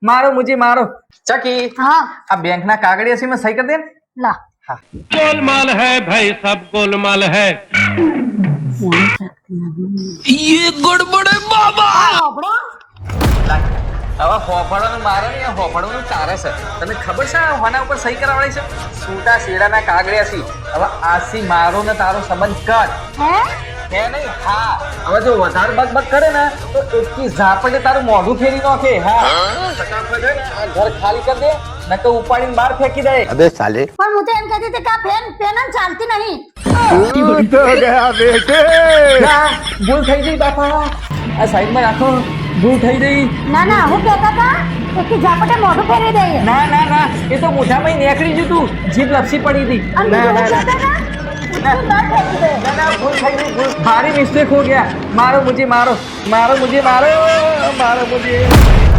मारो मुझे मारो चकी हाँ अब बैंक ना कागड़िया सी में सही कर दे ला हाँ गोलमाल है भाई सब गोलमाल है ये गड़बड़ है बाबा આપણો હવે હોફળવાનું મારે ને હોફળવાનું તારે છે તને ખબર છે હોના ઉપર સહી કરાવવાની છે સૂટા શેડાના કાગળિયા સી હવે આસી મારો ને તારો સંબંધ કર હે હે નહીં હા હવે જો વધારે બક કરે ને તો એકી ઝાપટે તારું મોઢું ફેરી નાખે હા ફટાફટ હે ને આ ઘર ખાલી કરી દે ન તો ઉપાડીને બહાર ફેંકી દે अबे साले પણ હું તો એમ કહેતી હતી કે આ પેન જ ચાલતી નહીં तो गया बेटे ના ભૂલ થઈ ગઈ બાપા આ સાઈડમાં રાખો ભૂલ થઈ ગઈ ના ના હું કહેતા હતા કે ઝાપટે મોઢું ફેરવી દઈએ ના ના ના એ તો મોઢામાં નીકળી ગયું તું જીભ લપસી પડી હતી અને ના બીજું ના હું ના કહેતા હતા તું ના ફેંકી દે ना ना भूल થઈ ગઈ ભૂલ મારી મિસ્ટેક हो गया मारो मुझे मारो मारो मुझे मारो मारो मुझे